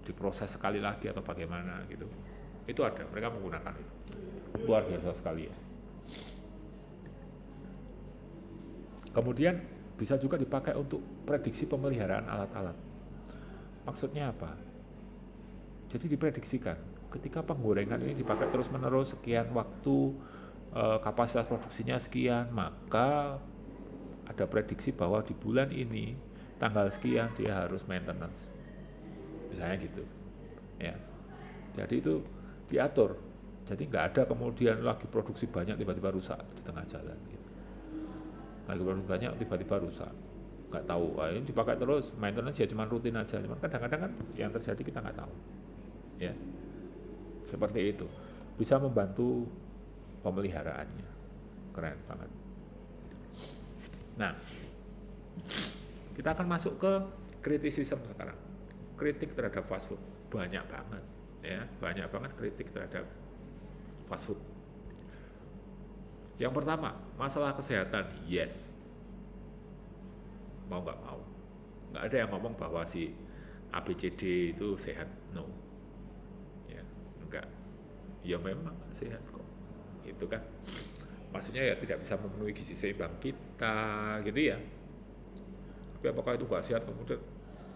diproses sekali lagi atau bagaimana gitu. Itu ada, mereka menggunakan itu. Luar biasa sekali ya. Kemudian bisa juga dipakai untuk prediksi pemeliharaan alat-alat. Maksudnya apa? Jadi diprediksikan ketika penggorengan ini dipakai terus-menerus sekian waktu, kapasitas produksinya sekian, maka ada prediksi bahwa di bulan ini tanggal sekian dia harus maintenance, misalnya gitu ya. Jadi itu diatur, jadi nggak ada kemudian lagi produksi banyak tiba-tiba rusak di tengah jalan gitu. Lagi produksi banyak tiba-tiba rusak, nggak tahu, ini dipakai terus, maintenance ya cuma rutin aja, cuman kadang-kadang kan yang terjadi kita nggak tahu ya. Seperti itu bisa membantu pemeliharaannya, keren banget. Nah, kita akan masuk ke kritisisme sekarang. Kritik terhadap fast food banyak banget, ya, banyak banget kritik terhadap fast food. Yang pertama, masalah kesehatan, yes, mau nggak mau, nggak ada yang ngomong bahwa si ABCD itu sehat, no, ya, enggak, ya memang sehat kok. Itu kan maksudnya ya tidak bisa memenuhi gizi seimbang kita gitu ya, tapi apakah itu nggak sehat kemudian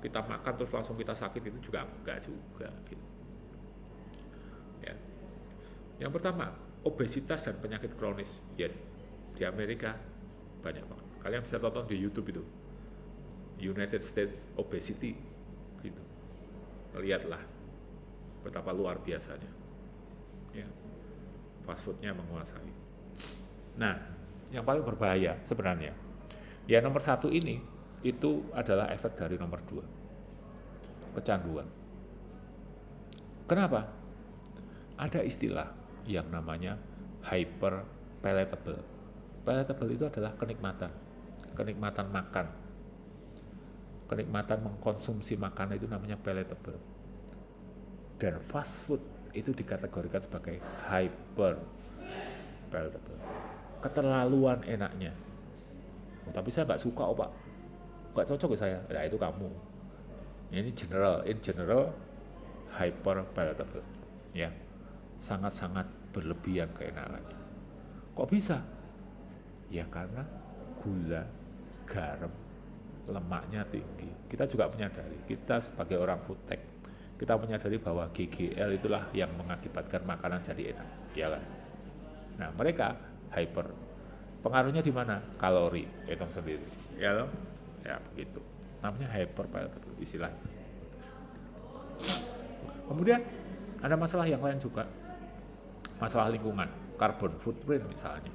kita makan terus langsung kita sakit, itu juga enggak juga gitu. Yang pertama, obesitas dan penyakit kronis. Yes, di Amerika banyak banget. Kalian bisa tonton di YouTube itu, United States Obesity, gitu. Lihatlah betapa luar biasanya. Ya, fast foodnya menguasai. Nah, yang paling berbahaya sebenarnya, ya nomor 1 ini itu adalah efek dari nomor 2, kecanduan. Kenapa? Ada istilah yang namanya hyper palatable. Palatable itu adalah kenikmatan makan. Kenikmatan mengkonsumsi makanan itu namanya palatable. Dan fast food itu dikategorikan sebagai hyper palatable. Keterlaluan enaknya. Oh, tapi saya nggak suka, Pak. Nggak cocok ke saya. Nah, itu kamu. Ini in general hyper palatable. Ya. Sangat-sangat berlebihan keenakannya. Kok bisa? Ya karena gula, garam, lemaknya tinggi. Kita juga menyadari, kita sebagai orang food tech, kita menyadari bahwa GGL itulah yang mengakibatkan makanan jadi enak, ya kan? Nah, mereka hyper. Pengaruhnya di mana? Kalori, hitung sendiri. Ya loh? Ya begitu. Namanya hyper palatable istilahnya. Kemudian ada masalah yang lain juga. Masalah lingkungan, carbon footprint misalnya.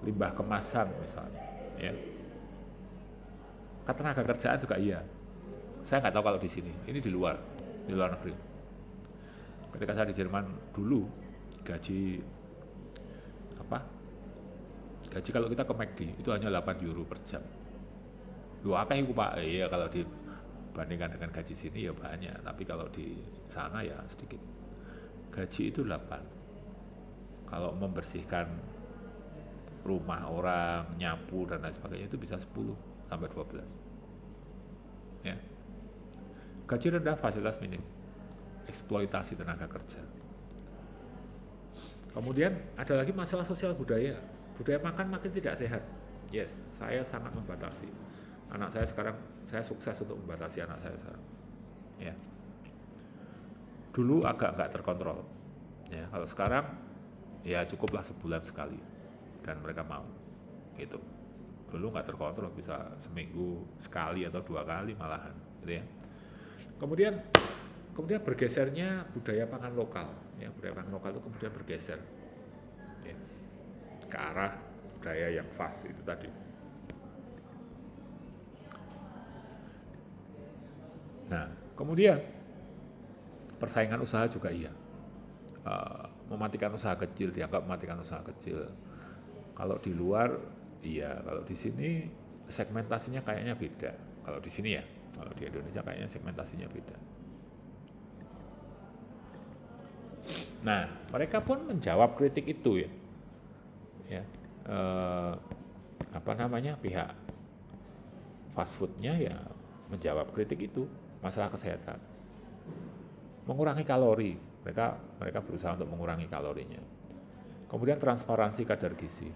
Limbah kemasan misalnya, ya. Ketenaga kerjaan juga iya. Saya nggak tahu kalau di sini, ini di luar negeri. Ketika saya di Jerman dulu, gaji kalau kita ke McD itu hanya 8 euro per jam. Dua akeh itu Pak, iya kalau dibandingkan dengan gaji sini ya banyak, tapi kalau di sana ya sedikit. Gaji itu 8. Kalau membersihkan rumah orang, nyapu dan lain sebagainya itu bisa 10 sampai 12. Ya. Gaji rendah, fasilitas minim. Eksploitasi tenaga kerja. Kemudian ada lagi masalah sosial budaya. Budaya makan makin tidak sehat. Yes, saya sangat membatasi. Anak saya sekarang, saya sukses untuk membatasi anak saya sekarang. Ya. Dulu agak nggak terkontrol. Ya, kalau sekarang ya cukuplah sebulan sekali. Dan mereka mau gitu. Dulu nggak terkontrol, bisa seminggu sekali atau 2 kali malahan gitu ya. Kemudian bergesernya budaya pangan lokal ya, budaya pangan lokal itu kemudian bergeser ya, ke arah budaya yang fast itu tadi. Nah kemudian persaingan usaha juga iya, mematikan usaha kecil, dianggap mematikan usaha kecil. Kalau di luar, iya. Kalau di sini segmentasinya kayaknya beda. Kalau di sini ya, kalau di Indonesia kayaknya segmentasinya beda. Nah, mereka pun menjawab kritik itu ya. Ya, pihak fast foodnya ya menjawab kritik itu, masalah kesehatan, mengurangi kalori. Mereka berusaha untuk mengurangi kalorinya. Kemudian transparansi kadar gizi.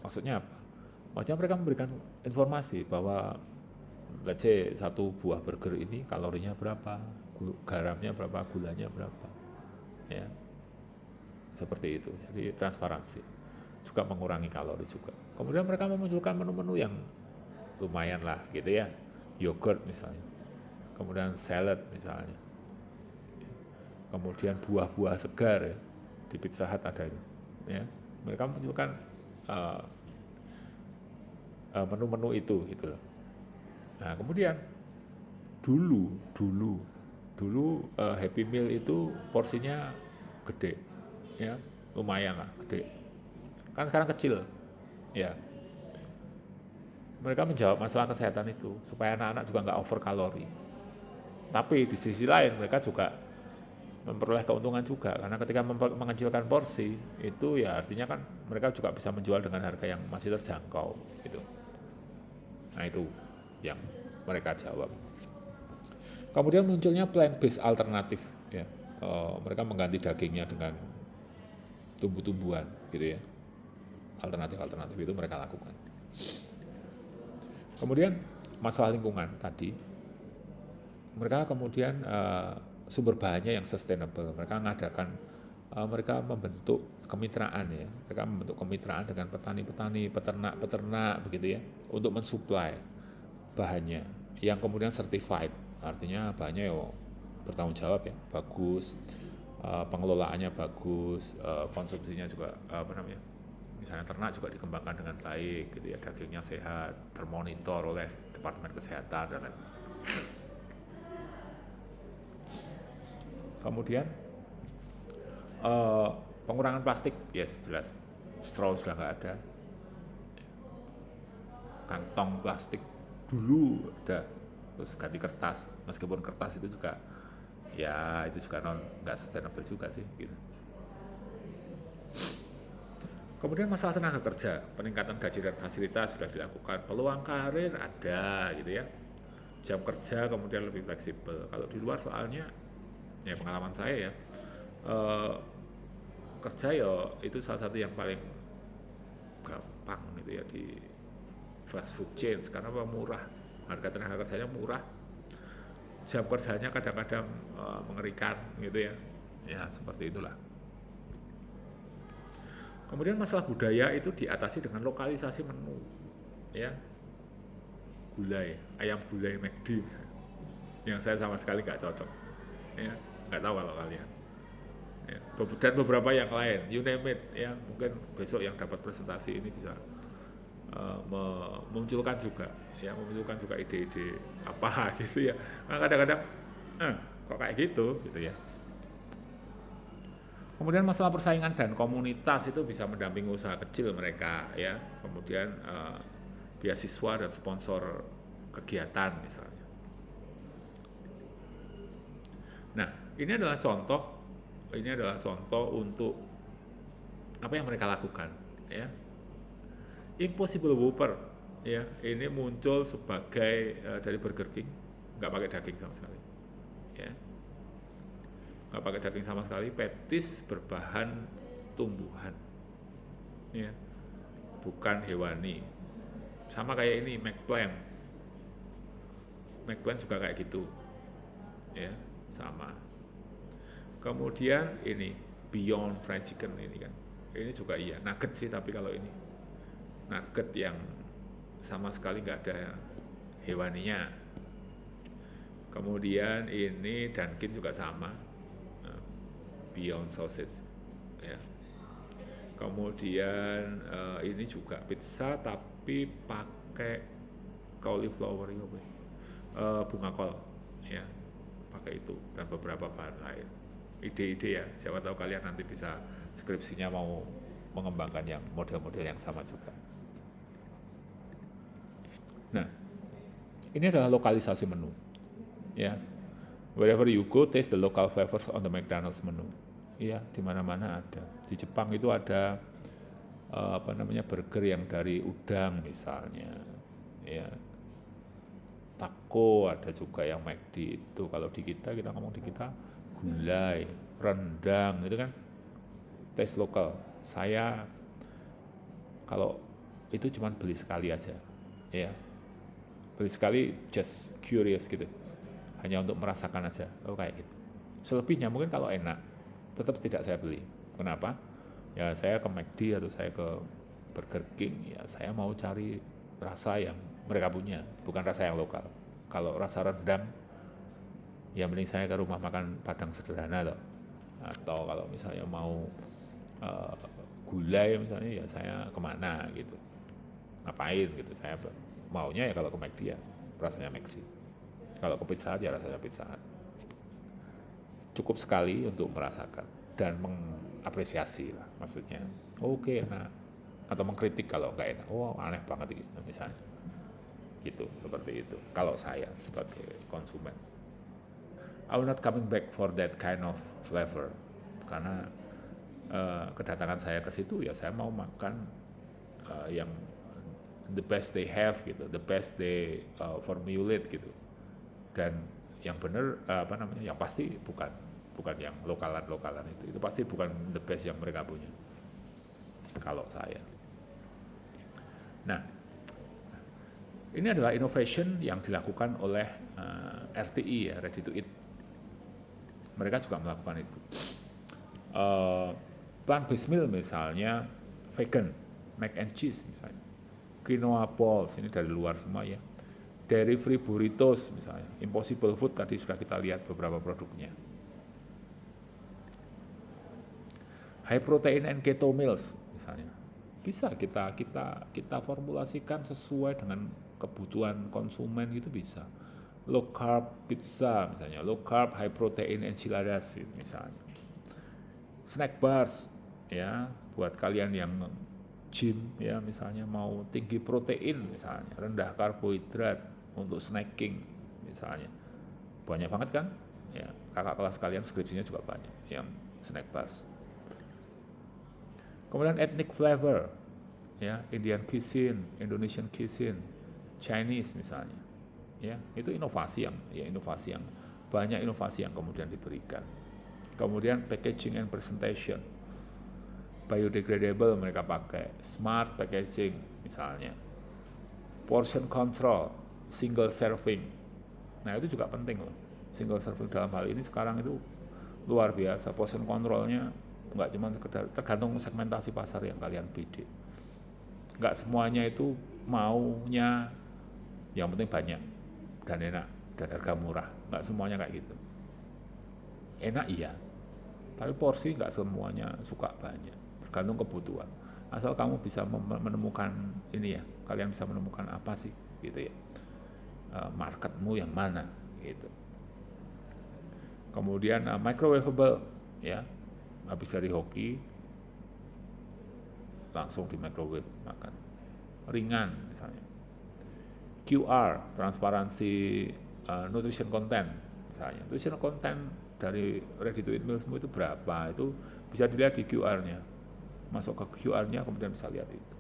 Maksudnya apa? Maksudnya mereka memberikan informasi bahwa let's say 1 buah burger ini kalorinya berapa, garamnya berapa, gulanya berapa. Ya. Seperti itu. Jadi transparansi. Juga mengurangi kalori juga. Kemudian mereka memunculkan menu-menu yang lumayan lah gitu ya. Yogurt misalnya. Kemudian salad misalnya. Kemudian buah-buah segar ya. Di Pizza Hut ada itu, ya. Mereka menunjukkan menu-menu itu, gitu loh. Nah, kemudian dulu Happy Meal itu porsinya gede, ya, lumayan lah, gede. Kan sekarang kecil, ya. Mereka menjawab masalah kesehatan itu supaya anak-anak juga nggak over kalori. Tapi di sisi lain mereka juga memperoleh keuntungan juga, karena ketika mengecilkan porsi itu ya artinya kan mereka juga bisa menjual dengan harga yang masih terjangkau gitu. Nah itu yang mereka jawab. Kemudian munculnya plant-based alternatif ya. Mereka mengganti dagingnya dengan tumbuh-tumbuhan gitu ya. Alternatif itu mereka lakukan. Kemudian masalah lingkungan tadi, mereka kemudian sumber bahannya yang sustainable. Mereka mengadakan mereka membentuk kemitraan ya, mereka membentuk kemitraan dengan petani-petani, peternak-peternak begitu ya, untuk mensuplai bahannya, yang kemudian certified, artinya bahannya ya bertanggung jawab ya, bagus, pengelolaannya bagus, konsumsinya juga misalnya ternak juga dikembangkan dengan baik gitu ya, dagingnya sehat, termonitor oleh Departemen Kesehatan dan lain. Kemudian pengurangan plastik, yes jelas, straw sudah nggak ada, kantong plastik dulu ada, terus ganti kertas, meskipun kertas itu juga ya itu juga nggak sustainable juga sih gitu. Kemudian masalah tenaga kerja, peningkatan gaji dan fasilitas sudah dilakukan, peluang karir ada gitu ya, jam kerja kemudian lebih fleksibel. Kalau di luar soalnya, ya pengalaman saya ya, kerja ya itu salah satu yang paling gampang gitu ya di fast food chain, karena murah, harga tenaga kerjanya murah, jam kerjanya kadang-kadang mengerikan gitu ya, ya seperti itulah. Kemudian masalah budaya itu diatasi dengan lokalisasi menu, ya, gulai, ayam gulai McD misalnya, yang saya sama sekali nggak cocok, ya, nggak tahu kalau kalian, ya, dan beberapa yang lain, you name it, ya, mungkin besok yang dapat presentasi ini bisa memunculkan juga, ya, memunculkan juga ide-ide apa gitu ya, nah, kadang-kadang, kok kayak gitu ya. Kemudian masalah persaingan dan komunitas itu bisa mendampingi usaha kecil mereka ya. Kemudian beasiswa dan sponsor kegiatan misalnya. Nah, ini adalah contoh untuk apa yang mereka lakukan ya. Impossible Whopper ya, ini muncul sebagai dari Burger King, nggak pakai daging sama sekali. Ya. Nggak pakai daging sama sekali, petis berbahan tumbuhan, ya, bukan hewani. Sama kayak ini McPlant juga kayak gitu, ya, sama. Kemudian ini Beyond Fried Chicken ini kan, ini juga iya, nugget sih, tapi kalau ini nugget yang sama sekali nggak ada hewaninya. Kemudian ini Dunkin juga sama. Beyond Sausage ya. Kemudian ini juga pizza tapi pakai cauliflower itu bunga kol ya, pakai itu dan beberapa bahan lain. Ide-ide ya, siapa tahu kalian nanti bisa skripsinya mau mengembangkan yang model-model yang sama juga. Nah, ini adalah lokalisasi menu ya. Wherever you go, taste the local flavors on the McDonald's menu. Iya, di mana-mana ada. Di Jepang itu ada burger yang dari udang misalnya. Ya. Taco ada juga yang McD itu. Kalau di kita ngomong di kita gulai, rendang itu kan taste lokal. Saya kalau itu cuma beli sekali aja. Ya. Beli sekali just curious gitu. Hanya untuk merasakan aja, kayak gitu. Selebihnya mungkin kalau enak, tetap tidak saya beli. Kenapa? Ya saya ke McD atau saya ke Burger King, ya saya mau cari rasa yang mereka punya, bukan rasa yang lokal. Kalau rasa rendang, ya mending saya ke rumah makan Padang sederhana loh. Atau kalau misalnya mau gulai misalnya, ya saya kemana gitu. Ngapain gitu, saya maunya ya kalau ke McD ya rasanya McD. Kalau ke Pizza Hut ya rasanya Pizza Hut. Cukup sekali untuk merasakan dan mengapresiasi lah, maksudnya oke, nah, atau mengkritik kalau nggak enak, aneh banget gitu misalnya, gitu, seperti itu. Kalau saya sebagai konsumen, I will not coming back for that kind of flavor, karena kedatangan saya ke situ ya saya mau makan yang the best they have gitu, the best they formulate gitu. Dan yang benar yang pasti bukan yang lokalan itu pasti bukan the best yang mereka punya kalau saya. Nah, ini adalah innovation yang dilakukan oleh RTI ya, Ready to Eat. Mereka juga melakukan itu. eh, plant-based meal misalnya vegan, mac and cheese misalnya, quinoa balls ini dari luar semua ya, dairy free burritos misalnya, Impossible Food tadi sudah kita lihat beberapa produknya, high protein and keto meals misalnya, bisa kita formulasikan sesuai dengan kebutuhan konsumen, itu bisa. Low carb pizza misalnya, low carb high protein enchiladas misalnya. Snack bars ya, buat kalian yang gym ya, misalnya mau tinggi protein misalnya, rendah karbohidrat untuk snacking misalnya. Banyak banget kan? Ya, kakak kelas kalian skripsinya juga banyak yang snack bars. Kemudian ethnic flavor ya, Indian cuisine, Indonesian cuisine, Chinese misalnya. Ya, itu inovasi yang banyak inovasi yang kemudian diberikan. Kemudian packaging and presentation, biodegradable mereka pakai, smart packaging misalnya, portion control, single serving. Nah itu juga penting loh, single serving dalam hal ini sekarang itu luar biasa, portion controlnya nggak cuma sekedar, tergantung segmentasi pasar yang kalian bidik. Nggak semuanya itu maunya yang penting banyak dan enak dan harga murah, nggak semuanya kayak gitu. Enak iya, tapi porsi nggak semuanya suka banyak, tergantung kebutuhan. Asal kamu bisa menemukan ini ya, kalian bisa menemukan apa sih gitu ya, marketmu yang mana gitu. Kemudian microwavable ya, habis dari hoki langsung di microwave makan, ringan misalnya. QR, transparansi nutrition content misalnya. Nutrition content dari ready to eat mealsmu itu berapa, itu bisa dilihat di QR-nya. Masuk ke QR-nya kemudian bisa lihat itu.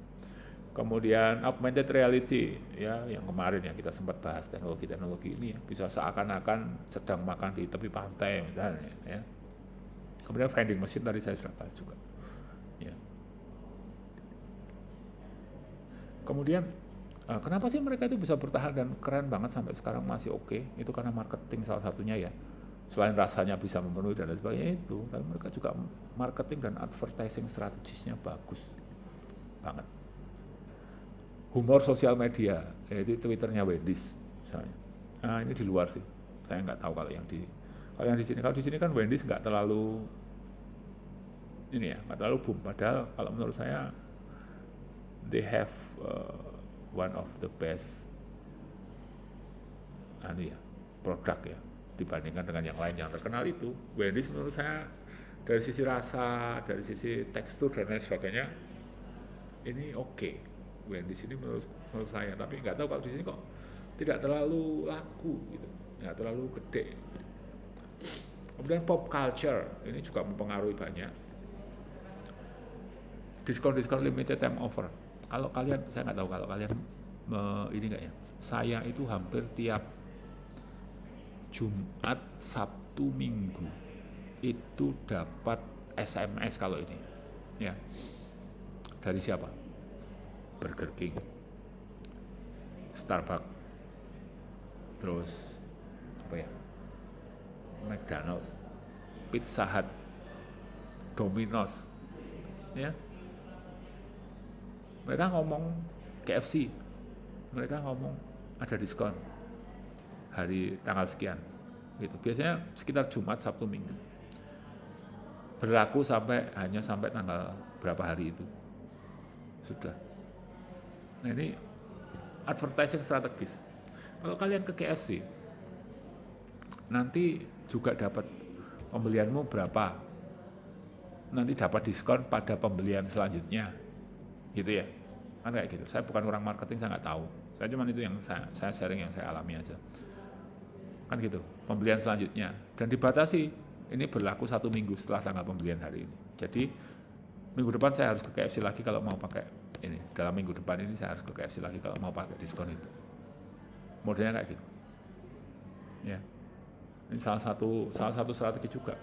Kemudian augmented reality ya, yang kemarin yang kita sempat bahas, teknologi ini ya, bisa seakan-akan sedang makan di tepi pantai misalnya ya. Kemudian vending machine tadi saya sudah bahas juga. Ya. Kemudian kenapa sih mereka itu bisa bertahan dan keren banget sampai sekarang masih oke? Itu karena marketing salah satunya ya. Selain rasanya bisa memenuhi dan lain sebagainya itu, tapi mereka juga marketing dan advertising strategisnya bagus banget. Humor sosial media, yaitu Twitternya Wendy's misalnya. Nah ini di luar sih, saya nggak tahu kalau yang di sini. Kalau di sini kan Wendy's nggak terlalu ini ya, nggak terlalu boom. Padahal kalau menurut saya they have one of the best produk ya, dibandingkan dengan yang lain yang terkenal itu. Wendy's menurut saya dari sisi rasa, dari sisi tekstur dan lain sebagainya ini oke. Wendy's ini menurut saya, tapi nggak tahu kalau di sini kok tidak terlalu laku gitu, nggak terlalu gede. Kemudian pop culture ini juga mempengaruhi banyak. Diskon limited time offer. Kalau kalian, saya nggak tahu kalau kalian ini nggak ya. Saya itu hampir tiap Jumat, Sabtu, Minggu itu dapat SMS kalau ini, ya. Dari siapa? Burger King, Starbucks, terus apa ya? McDonald's, Pizza Hut, Domino's, ya. Mereka ngomong KFC, mereka ngomong ada diskon hari tanggal sekian gitu. Biasanya sekitar Jumat, Sabtu, Minggu. Berlaku hanya sampai tanggal berapa hari itu. Sudah. Nah ini advertising strategis. Kalau kalian ke KFC, nanti juga dapat pembelianmu berapa. Nanti dapat diskon pada pembelian selanjutnya. Gitu ya. Kan kayak gitu. Saya bukan orang marketing, saya nggak tahu. Saya cuma itu yang saya sharing, yang saya alami aja. Kan gitu, pembelian selanjutnya. Dan dibatasi, ini berlaku 1 minggu setelah tanggal pembelian hari ini. Jadi minggu depan saya harus ke KFC lagi kalau mau pakai ini. Dalam minggu depan ini saya harus ke KFC lagi kalau mau pakai diskon itu. Modelnya kayak gitu. Ya. Ini salah satu strategi juga.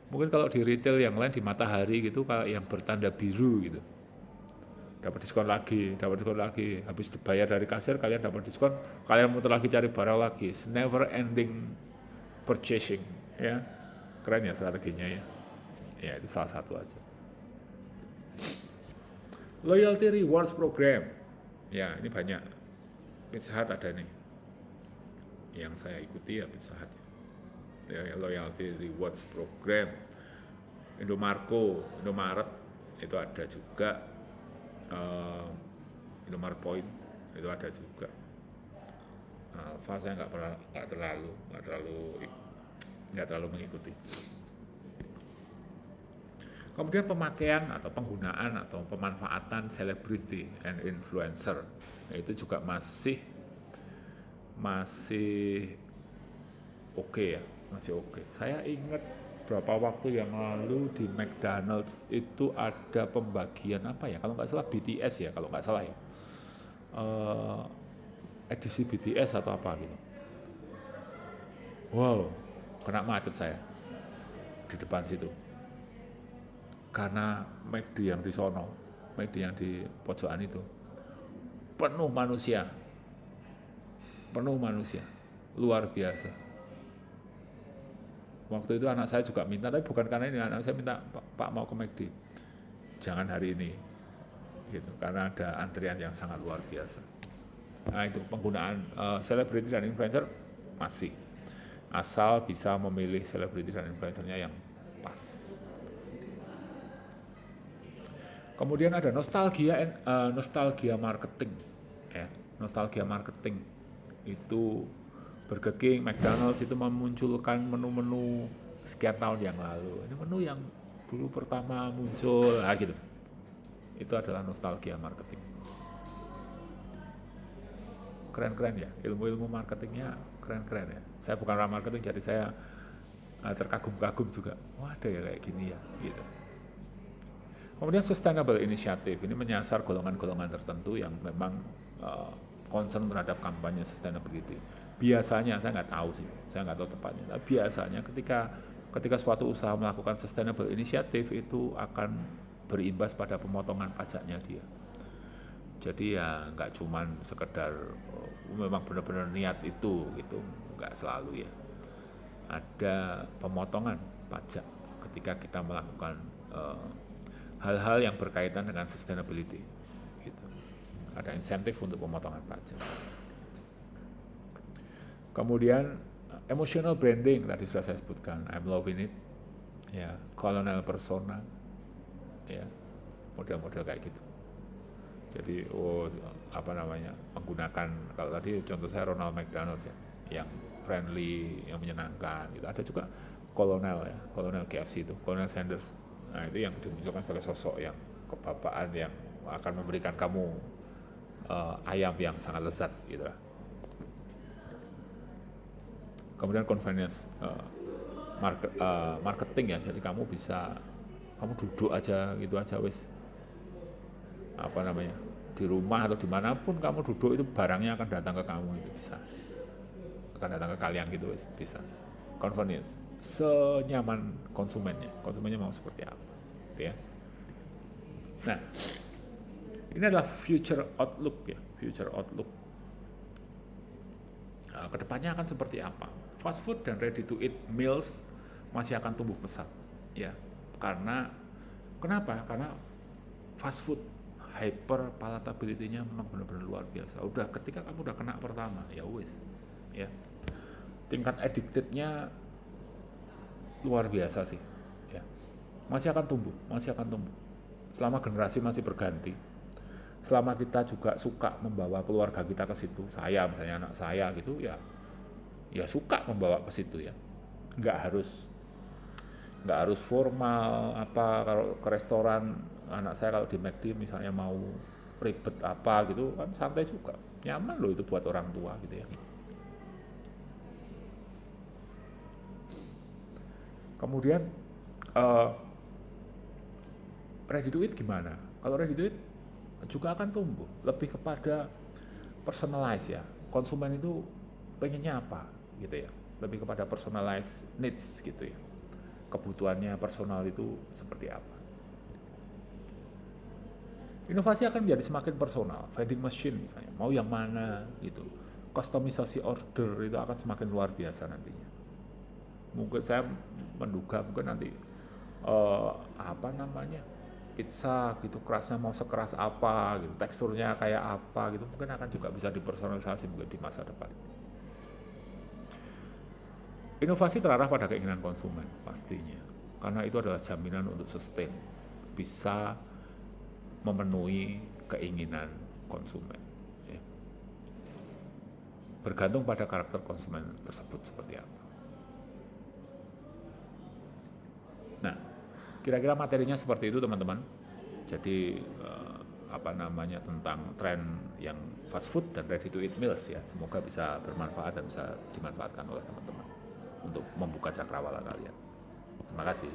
Mungkin kalau di retail yang lain, di Matahari gitu, kalau yang bertanda biru gitu, dapat diskon lagi, habis dibayar dari kasir kalian dapat diskon, kalian muter lagi cari barang lagi. It's never ending purchasing ya. Keren ya strateginya ya. Ya, itu salah satu aja. Loyalty rewards program. Ya, ini banyak. Pizza Hut ada nih. Yang saya ikuti ya Pizza Hut. Ya, loyalty rewards program. Indomaret itu ada juga. Indomaret Point itu ada juga. Alfa saya nggak terlalu mengikuti. Kemudian pemakaian atau penggunaan atau pemanfaatan celebrity and influencer itu juga masih oke ya, masih oke. Saya ingat beberapa waktu yang lalu di McDonald's itu ada pembagian apa ya, kalau nggak salah BTS ya, kalau nggak salah ya, edisi BTS atau apa gitu. Wow, kena macet saya di depan situ. Karena McD yang di sono, McD yang di pojokan itu penuh manusia, luar biasa. Waktu itu anak saya juga minta, tapi bukan karena ini, anak saya minta, Pak mau ke McD, jangan hari ini, gitu, karena ada antrian yang sangat luar biasa. Nah itu penggunaan selebriti dan influencer masih, asal bisa memilih selebriti dan influencernya yang pas. Kemudian ada nostalgia marketing, ya. Nostalgia marketing itu Burger King, McDonald's itu memunculkan menu-menu sekian tahun yang lalu. Ini menu yang dulu pertama muncul, gitu. Itu adalah nostalgia marketing. Keren-keren ya, ilmu-ilmu marketingnya keren-keren ya. Saya bukan orang marketing, jadi saya terkagum-kagum juga. Wah, ada ya kayak gini ya, gitu. Kemudian sustainable initiative, ini menyasar golongan-golongan tertentu yang memang concern terhadap kampanye sustainability. Biasanya, saya nggak tahu tepatnya, tapi biasanya ketika suatu usaha melakukan sustainable initiative itu akan berimbas pada pemotongan pajaknya dia. Jadi ya nggak cuman sekedar memang benar-benar niat itu gitu, nggak selalu ya. Ada pemotongan pajak ketika kita melakukan hal-hal yang berkaitan dengan sustainability, gitu. Ada insentif untuk pemotongan pajak. Kemudian emotional branding tadi sudah saya sebutkan, I'm loving it, ya, colonial persona, ya, model-model kayak gitu. Jadi menggunakan, kalau tadi contoh saya Ronald McDonald ya, yang friendly, yang menyenangkan, gitu. Ada juga kolonel ya, kolonel KFC itu, Colonel Sanders. Nah itu yang dimunculkan sebagai sosok yang kebapaan yang akan memberikan kamu ayam yang sangat lezat gitu lah. Kemudian convenience marketing ya, jadi kamu duduk aja gitu aja wis di rumah atau dimanapun kamu duduk itu barangnya akan datang ke kamu, itu bisa, akan datang ke kalian gitu wis, bisa. Convenience, senyaman konsumennya mau seperti apa, gitu ya. Nah, ini adalah future outlook. Kedepannya akan seperti apa? Fast food dan ready to eat meals masih akan tumbuh pesat, ya. Kenapa? Karena fast food hyper palatability-nya memang benar-benar luar biasa. Ketika kamu udah kena pertama, ya wis, ya. Tingkat addicted-nya luar biasa sih, ya. Masih akan tumbuh. Selama generasi masih berganti, selama kita juga suka membawa keluarga kita ke situ, saya misalnya, anak saya gitu ya suka membawa ke situ ya. Nggak harus formal kalau ke restoran. Anak saya kalau di McD misalnya mau ribet apa gitu kan santai juga, nyaman loh itu buat orang tua gitu ya. Kemudian ready to eat gimana? Kalau ready to eat juga akan tumbuh, lebih kepada personalize ya. Konsumen itu pengennya apa gitu ya, lebih kepada personalize needs gitu ya. Kebutuhannya personal itu seperti apa. Inovasi akan menjadi semakin personal, vending machine misalnya, mau yang mana gitu. Customisasi order itu akan semakin luar biasa nantinya. Mungkin saya menduga nanti apa namanya, pizza gitu, kerasnya mau sekeras apa gitu, teksturnya kayak apa gitu, mungkin akan juga bisa dipersonalisasi mungkin di masa depan. Inovasi terarah pada keinginan konsumen pastinya, karena itu adalah jaminan untuk sustain, bisa memenuhi keinginan konsumen. Ya. Bergantung pada karakter konsumen tersebut seperti apa. Nah, kira-kira materinya seperti itu teman-teman. Jadi apa namanya, tentang tren yang fast food dan ready to eat meals ya. Semoga bisa bermanfaat dan bisa dimanfaatkan oleh teman-teman untuk membuka cakrawala kalian. Terima kasih.